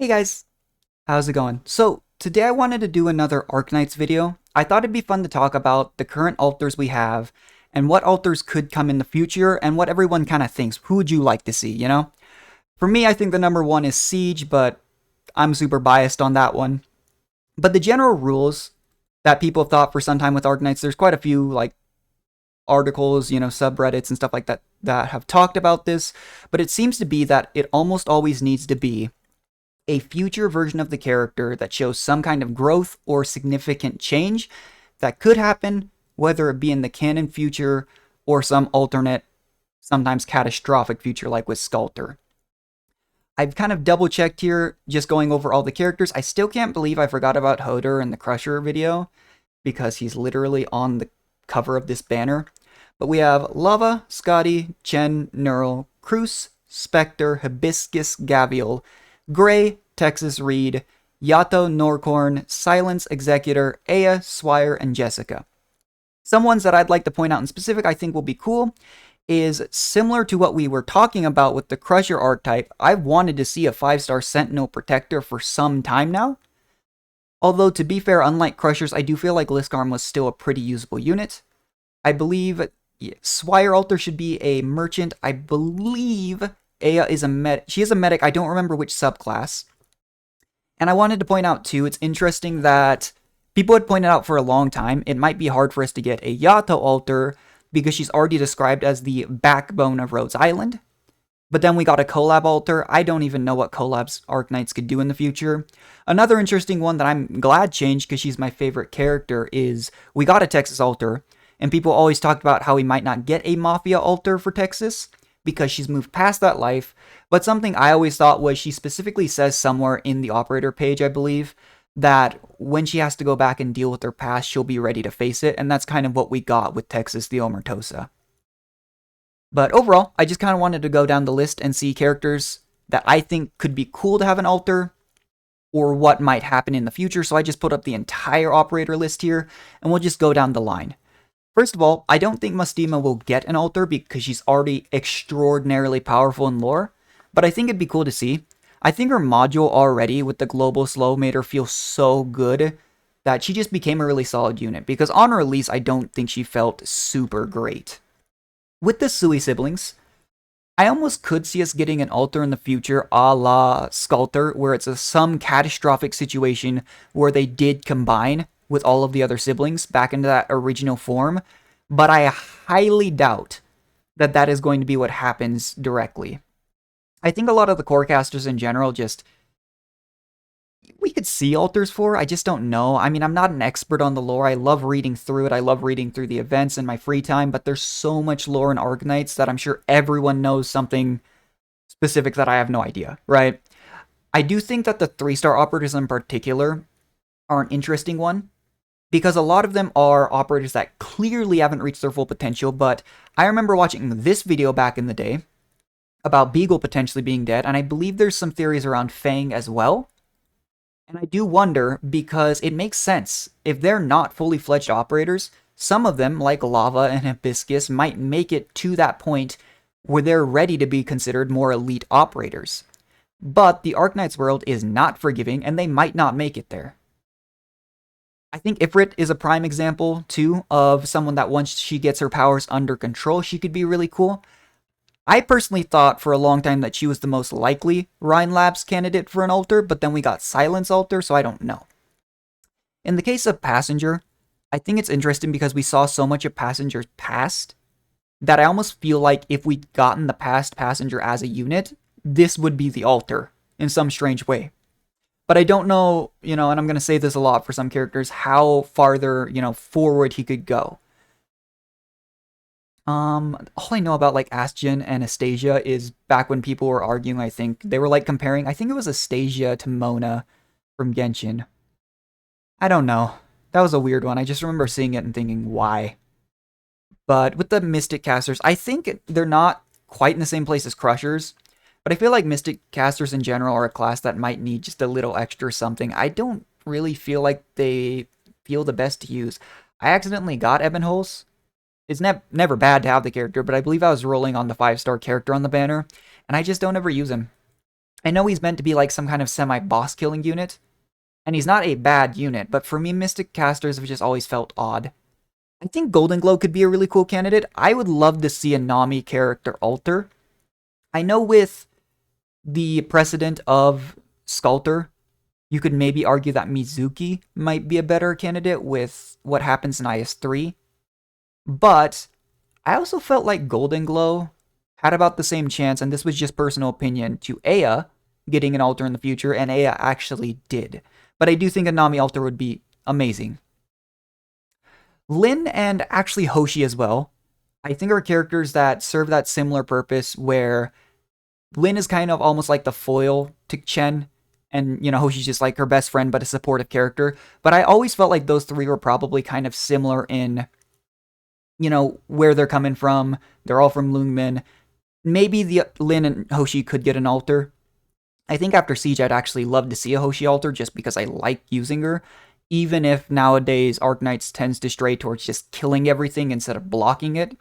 Hey guys, how's it going? So, today I wanted to do another Arknights video. I thought it'd be fun to talk about the current alters we have, and what alters could come in the future, and what everyone kind of thinks. Who would you like to see, you know? For me, I think the number one is Siege, but I'm super biased on that one. But the general rules that people have thought for some time with Arknights, there's quite a few, like, articles, subreddits and stuff like that that have talked about this, but it seems to be that it almost always needs to be a future version of the character that shows some kind of growth or significant change that could happen, whether it be in the canon future or some alternate, sometimes catastrophic future like with Sculptor. I've kind of double checked here, just going over all the characters. I still can't believe I forgot about Hodor in the Crusher video, because he's literally on the cover of this banner. But we have Lava, Scotty, Chen, Neural, Cruz, Spectre, Hibiscus, Gavial, Gray, Texas Reed, Yato, Norcorn, Silence, Executor, Aya, Swire, and Jessica. Some ones that I'd like to point out in specific I think will be cool is similar to what we were talking about with the Crusher archetype. I've wanted to see a 5-star Sentinel Protector for some time now. Although, to be fair, unlike Crushers, I do feel like Liskarm was still a pretty usable unit. I believe Swire Alter should be a merchant. I believe Aya is a medic. She is a medic. I don't remember which subclass. And I wanted to point out, too, it's interesting that people had pointed out for a long time it might be hard for us to get a Yato Alter because she's already described as the backbone of Rhodes Island. But then we got a collab alter. I don't even know what collabs Arknights could do in the future. Another interesting one that I'm glad changed because she's my favorite character is we got a Texas alter. And people always talked about how we might not get a Mafia alter for Texas because she's moved past that life. But something I always thought was she specifically says somewhere in the operator page, I believe, that when she has to go back and deal with her past, she'll be ready to face it. And that's kind of what we got with Texas the Omertosa. But overall, I just kind of wanted to go down the list and see characters that I think could be cool to have an alter or what might happen in the future. So I just put up the entire operator list here and we'll just go down the line. First of all, I don't think Mustima will get an alter because she's already extraordinarily powerful in lore, but I think it'd be cool to see. I think her module already with the global slow made her feel so good that she just became a really solid unit, because on release, I don't think she felt super great. With the Sui siblings, I almost could see us getting an alter in the future a la Sculptor, where it's some catastrophic situation where they did combine with all of the other siblings back into that original form, but I highly doubt that that is going to be what happens directly. I think a lot of the core casters in general just, we could see alters for, I just don't know. I mean, I'm not an expert on the lore. I love reading through it. I love reading through the events in my free time, but there's so much lore in Arknights that I'm sure everyone knows something specific that I have no idea, right? I do think that the 3-star operators in particular are an interesting one, because a lot of them are operators that clearly haven't reached their full potential, but I remember watching this video back in the day about Beagle potentially being dead, and I believe there's some theories around Fang as well. And I do wonder, because it makes sense. If they're not fully fledged operators, some of them, like Lava and Hibiscus, might make it to that point where they're ready to be considered more elite operators. But the Arknights world is not forgiving, and they might not make it there. I think Ifrit is a prime example, too, of someone that once she gets her powers under control, she could be really cool. I personally thought for a long time that she was the most likely Rhine Labs candidate for an alter, but then we got Silence alter, so I don't know. In the case of Passenger, I think it's interesting because we saw so much of Passenger's past that I almost feel like if we'd gotten the past Passenger as a unit, this would be the alter in some strange way. But I don't know, and I'm going to say this a lot for some characters, how farther, forward he could go. All I know about, like, Astion and Astasia is back when people were arguing, I think. They were, like, comparing, I think it was Astasia to Mona from Genshin. I don't know. That was a weird one. I just remember seeing it and thinking, why? But with the Mystic Casters, I think they're not quite in the same place as Crushers, but I feel like Mystic Casters in general are a class that might need just a little extra something. I don't really feel like they feel the best to use. I accidentally got Ebonholes. It's never bad to have the character, but I believe I was rolling on the 5-star character on the banner, and I just don't ever use him. I know he's meant to be like some kind of semi-boss killing unit, and he's not a bad unit, but for me, Mystic Casters have just always felt odd. I think Golden Glow could be a really cool candidate. I would love to see a Nami character alter. I know with the precedent of Sculptor, you could maybe argue that Mizuki might be a better candidate with what happens in IS-3. But I also felt like Golden Glow had about the same chance, and this was just personal opinion, to Aya getting an alter in the future, and Aya actually did. But I do think a Nami alter would be amazing. Lin and actually Hoshi as well, I think are characters that serve that similar purpose where Lin is kind of almost like the foil to Chen, and Hoshi's just like her best friend but a supportive character. But I always felt like those three were probably kind of similar in where they're coming from. They're all from Lungmen. Maybe the Lin and Hoshi could get an alter. I think after Siege, I'd actually love to see a Hoshi alter just because I like using her. Even if nowadays Arknights tends to stray towards just killing everything instead of blocking it.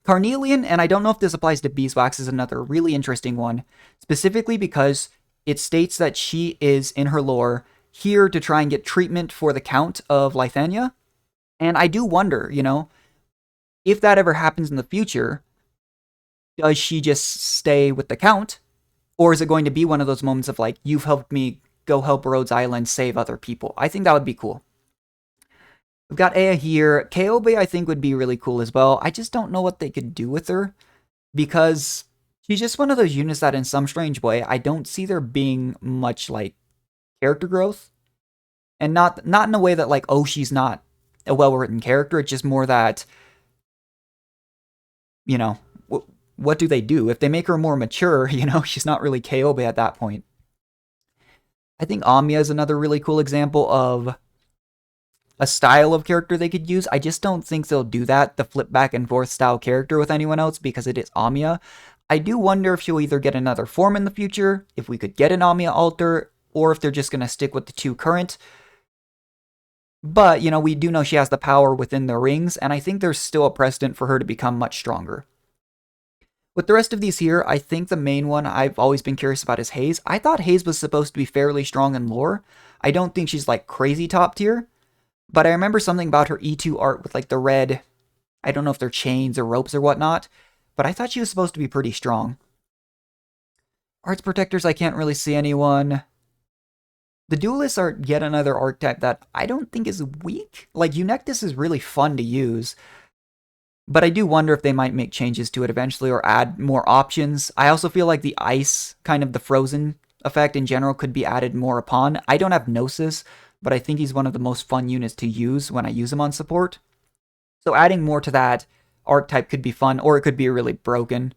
Carnelian, and I don't know if this applies to Beeswax, is another really interesting one, specifically because it states that she is, in her lore, here to try and get treatment for the Count of Lithania. And I do wonder, if that ever happens in the future, does she just stay with the Count? Or is it going to be one of those moments of like, you've helped me, go help Rhodes Island, save other people? I think that would be cool. We've got Aya here. Kaobe, I think, would be really cool as well. I just don't know what they could do with her, because she's just one of those units that in some strange way, I don't see there being much, like, character growth. And not in a way that, like, oh, she's not a well-written character. It's just more that, what do they do? If they make her more mature, she's not really Kaobe at that point. I think Amiya is another really cool example of a style of character they could use. I just don't think they'll do that, the flip back and forth style character with anyone else, because it is Amiya. I do wonder if she'll either get another form in the future, if we could get an Amiya alter, or if they're just going to stick with the two current. But, we do know she has the power within the rings, and I think there's still a precedent for her to become much stronger. With the rest of these here, I think the main one I've always been curious about is Haze. I thought Haze was supposed to be fairly strong in lore. I don't think she's like crazy top tier, but I remember something about her E2 art with like the red, I don't know if they're chains or ropes or whatnot, but I thought she was supposed to be pretty strong. Arts Protectors, I can't really see anyone. The Duelists are yet another archetype that I don't think is weak. Like, Eunectus is really fun to use, but I do wonder if they might make changes to it eventually or add more options. I also feel like the ice, kind of the frozen effect in general, could be added more upon. I don't have Gnosis, but I think he's one of the most fun units to use when I use him on support. So adding more to that archetype could be fun, or it could be really broken.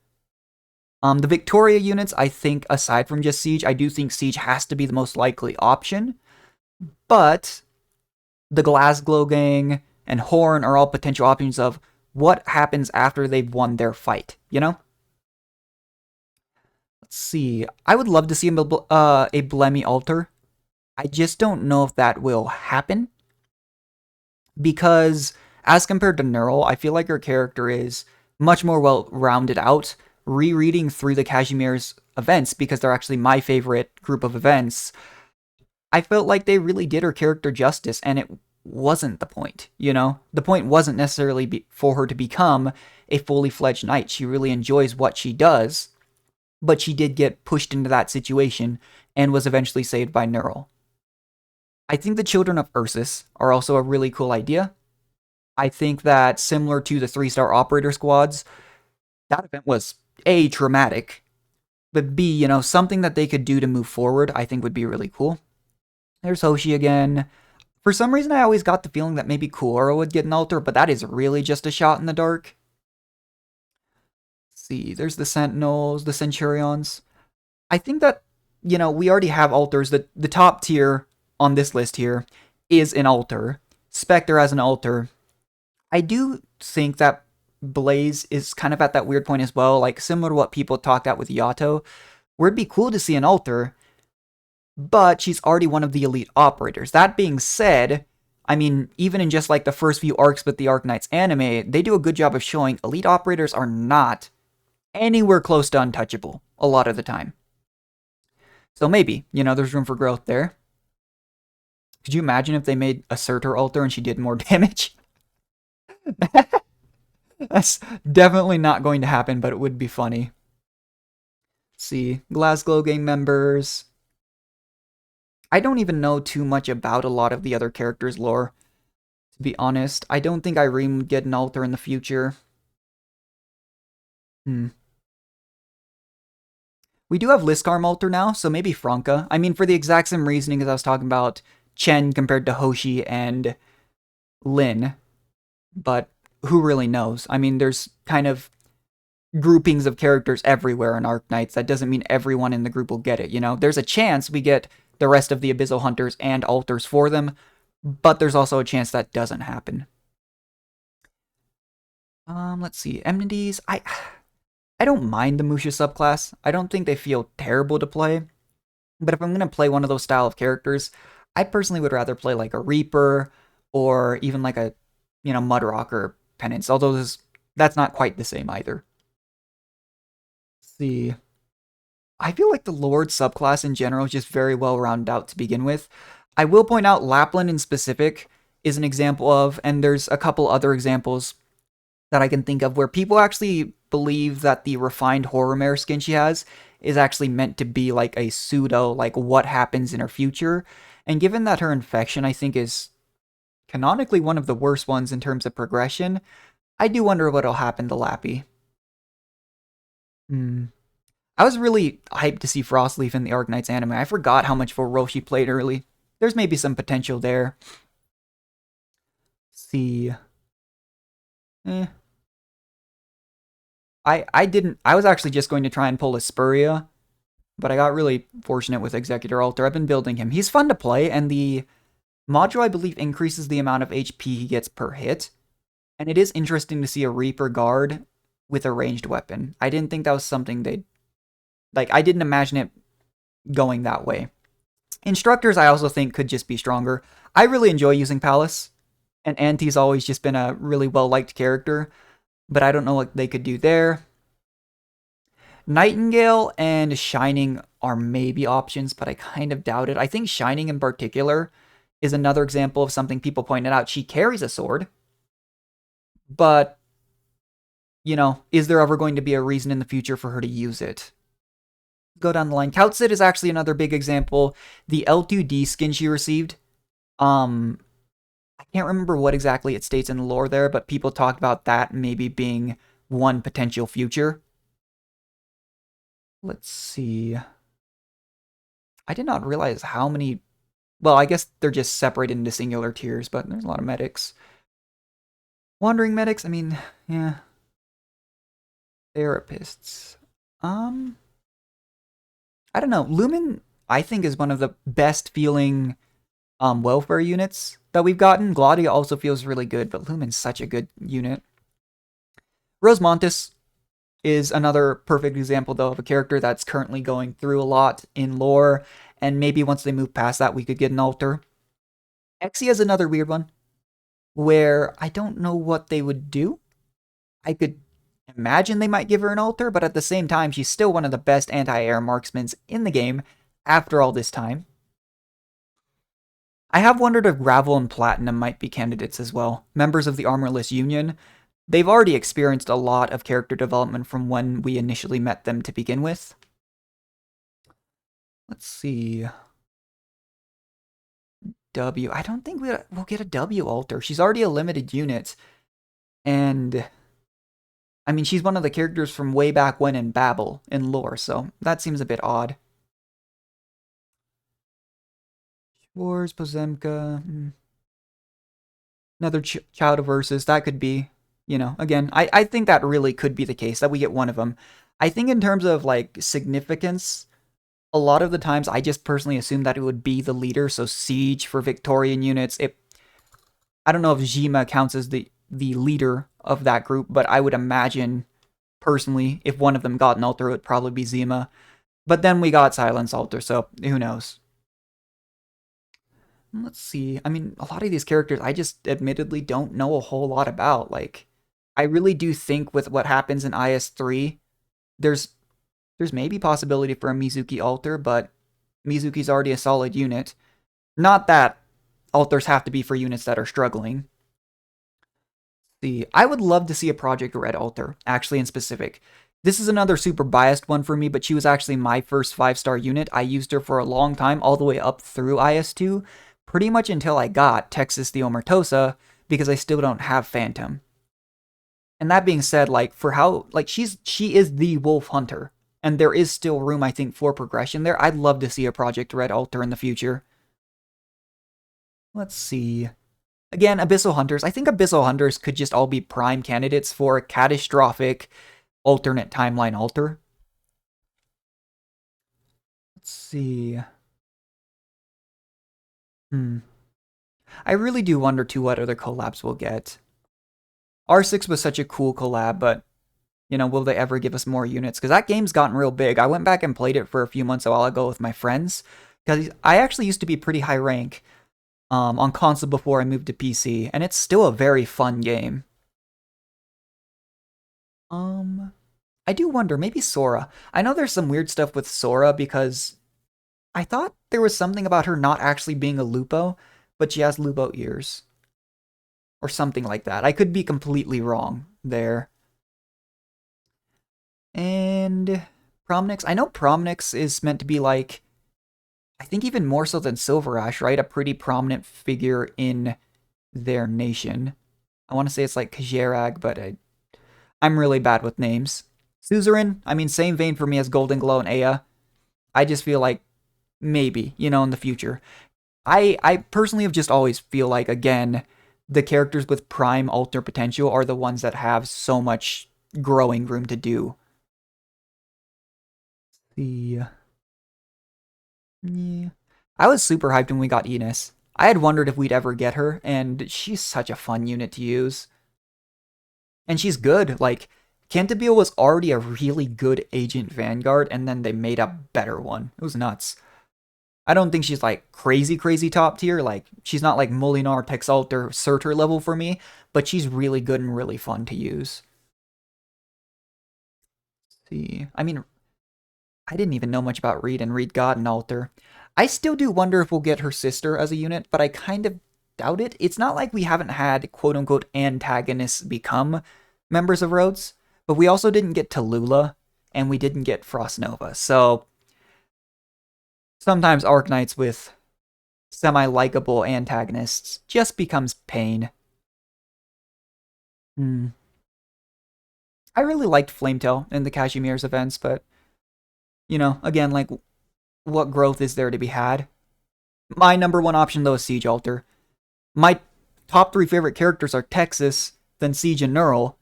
The Victoria units, I think, aside from just Siege, I do think Siege has to be the most likely option. But the Glasgow Gang and Horn are all potential options of what happens after they've won their fight, Let's see. I would love to see a Blemmy alter. I just don't know if that will happen, because as compared to Neural, I feel like her character is much more well-rounded out. Rereading through the Cashmere's events, because they're actually my favorite group of events, I felt like they really did her character justice, and it wasn't the point, The point wasn't necessarily for her to become a fully fledged knight. She really enjoys what she does, but she did get pushed into that situation and was eventually saved by Neural. I think the Children of Ursus are also a really cool idea. I think that similar to the 3-star operator squads, that event was A, traumatic, but B, something that they could do to move forward, I think would be really cool. There's Hoshi again. For some reason, I always got the feeling that maybe Kuoro would get an alter, but that is really just a shot in the dark. Let's see, there's the Sentinels, the Centurions. I think that, we already have alters. The top tier on this list here is an alter. Spectre as an alter. I do think that Blaze is kind of at that weird point as well, like similar to what people talked at with Yato, where it'd be cool to see an alter, but she's already one of the elite operators. That being said, I mean, even in just like the first few arcs with the Arknights anime, they do a good job of showing elite operators are not anywhere close to untouchable a lot of the time. So maybe, there's room for growth there. Could you imagine if they made a Surtur altar and she did more damage? That's definitely not going to happen, but it would be funny. Let's see, Glasgow gang members. I don't even know too much about a lot of the other characters' lore, to be honest. I don't think Irene would get an altar in the future. Hmm. We do have Liskarm altar now, so maybe Franka. I mean, for the exact same reasoning as I was talking about Chen compared to Hoshi and Lin, but who really knows? I mean, there's kind of groupings of characters everywhere in Arknights. That doesn't mean everyone in the group will get it, There's a chance we get the rest of the Abyssal Hunters and altars for them, but there's also a chance that doesn't happen. Let's see. Enmities. I don't mind the Musha subclass. I don't think they feel terrible to play. But if I'm going to play one of those style of characters, I personally would rather play like a Reaper or even like a, Mudrock or Penance, although that's not quite the same either. Let's see. I feel like the Lord subclass in general is just very well rounded out to begin with. I will point out Lapland in specific is an example of, and there's a couple other examples that I can think of where people actually believe that the refined horror mare skin she has is actually meant to be like a pseudo, like what happens in her future. And given that her infection, I think, is canonically one of the worst ones in terms of progression, I do wonder what'll happen to Lappy. Hmm. I was really hyped to see Frostleaf in the Arknights anime. I forgot how much of a role she played early. There's maybe some potential there. Let's see. Eh. I was actually just going to try and pull a Spuria, but I got really fortunate with Executor Altar. I've been building him. He's fun to play, and the module, I believe, increases the amount of HP he gets per hit. And it is interesting to see a Reaper guard with a ranged weapon. I didn't think that was something they'd... Like, I didn't imagine it going that way. Instructors, I also think, could just be stronger. I really enjoy using Palace, and Anti's always just been a really well-liked character, but I don't know what they could do there. Nightingale and Shining are maybe options, but I kind of doubt it. I think Shining in particular is another example of something people pointed out. She carries a sword, but, is there ever going to be a reason in the future for her to use it? Go down the line. Kautsid is actually another big example. The L2D skin she received, I can't remember what exactly it states in the lore there, but people talked about that maybe being one potential future. Let's see. I did not realize how many... Well, I guess they're just separated into singular tiers, but there's a lot of medics. Wandering medics, I mean, yeah. Therapists. I don't know. Lumen, I think, is one of the best feeling welfare units that we've gotten. Gladia also feels really good, but Lumen's such a good unit. Rosemontis is another perfect example, though, of a character that's currently going through a lot in lore, and maybe once they move past that, we could get an altar. Exia is another weird one, where I don't know what they would do. I could imagine they might give her an altar, but at the same time, she's still one of the best anti-air marksmen in the game after all this time. I have wondered if Gravel and Platinum might be candidates as well. Members of the Armorless Union. They've already experienced a lot of character development from when we initially met them to begin with. Let's see. W. I don't think we'll get a W altar. She's already a limited unit. And... I mean, she's one of the characters from way back when in Babel, in lore, so that seems a bit odd. Wars, Pozemka... Another Child of Ursus, that could be... again, I think that really could be the case, that we get one of them. I think in terms of, like, significance, a lot of the times I just personally assume that it would be the leader, so Siege for Victorian units. I don't know if Jima counts as the leader of that group, but I would imagine, personally, if one of them got an altar, it would probably be Zima. But then we got Silence Altar, so who knows. Let's see. I mean, a lot of these characters I just admittedly don't know a whole lot about. Like, I really do think with what happens in IS-3, there's maybe possibility for a Mizuki altar, but Mizuki's already a solid unit. Not that alters have to be for units that are struggling. See, I would love to see a Project Red altar, actually in specific. This is another super biased one for me, but she was actually my first 5-star unit. I used her for a long time, all the way up through IS2, pretty much until I got Texas the Omertosa, because I still don't have Phantom. And that being said, like, for how, like, she is the Wolf Hunter, and there is still room, I think, for progression there. I'd love to see a Project Red altar in the future. Let's see. Again, Abyssal Hunters. I think Abyssal Hunters could just all be prime candidates for a catastrophic alternate timeline altar. Let's see. I really do wonder, too, what other collabs we'll get. R6 was such a cool collab, but, you know, will they ever give us more units? Because that game's gotten real big. I went back and played it for a few months a while ago with my friends, because I actually used to be pretty high rank on console before I moved to PC, and it's still a very fun game. I do wonder, maybe Sora. I know there's some weird stuff with Sora because I thought there was something about her not actually being a Lupo, but she has Lupo ears. Or something like that. I could be completely wrong there. And Promnix. I know Promnix is meant to be like, I think even more so than Silver Ash, right? A pretty prominent figure in their nation. I want to say it's like Kajerag, but I'm really bad with names. Suzerain, I mean, same vein for me as Golden Glow and Aya. I just feel like maybe, you know, in the future. I personally have just always feel like, again, the characters with prime alter potential are the ones that have so much growing room to do. Yeah. I was super hyped when we got Enos. I had wondered if we'd ever get her, and she's such a fun unit to use. And she's good. Like, Cantabile was already a really good Agent Vanguard, and then they made a better one. It was nuts. I don't think she's like crazy top tier. Like, she's not like Molinar, Texalter, Surtur level for me, but she's really good and really fun to use. Let's see, I mean, I didn't even know much about Reed, and Reed got an altar. I still do wonder if we'll get her sister as a unit, but I kind of doubt it. It's not like we haven't had quote-unquote antagonists become members of Rhodes, but we also didn't get Tallulah, and we didn't get Frost Nova, so sometimes Arknights with semi-likable antagonists just becomes pain. I really liked Flametail in the Cashmere's events, but, you know, again, like, what growth is there to be had? My number one option, though, is Siege Altar. My top 3 favorite characters are Texas, then Siege, and Neural,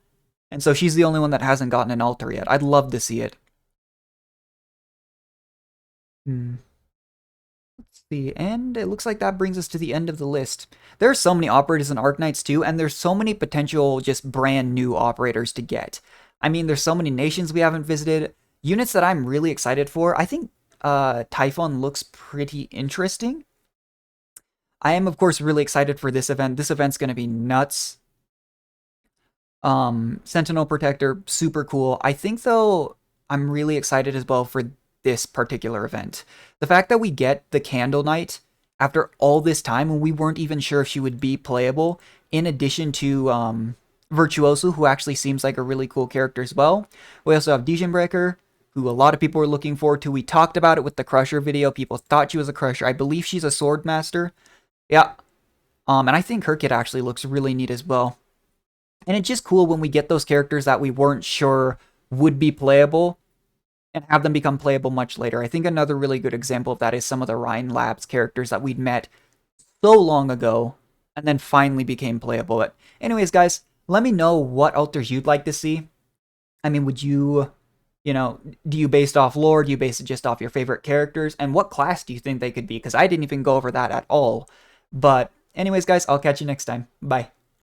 and so she's the only one that hasn't gotten an altar yet. I'd love to see it. Let's see, and it looks like that brings us to the end of the list. There are so many operators in Arknights too, and there's so many potential just brand new operators to get. I mean, there's so many nations we haven't visited, units that I'm really excited for. I think Typhon looks pretty interesting. I am, of course, really excited for this event. This event's going to be nuts. Sentinel Protector, super cool. I think, though, I'm really excited as well for this particular event. The fact that we get the Candle Knight after all this time when we weren't even sure if she would be playable, in addition to Virtuoso, who actually seems like a really cool character as well. We also have Breaker, who a lot of people were looking forward to. We talked about it with the Crusher video. People thought she was a Crusher. I believe she's a Sword Master. Yeah. And I think her kit actually looks really neat as well. And it's just cool when we get those characters that we weren't sure would be playable and have them become playable much later. I think another really good example of that is some of the Ryan Labs characters that we'd met so long ago and then finally became playable. But anyways, guys, let me know what alters you'd like to see. I mean, would you, do you base it off lore? Do you base it just off your favorite characters? And what class do you think they could be? Because I didn't even go over that at all. But anyways, guys, I'll catch you next time. Bye.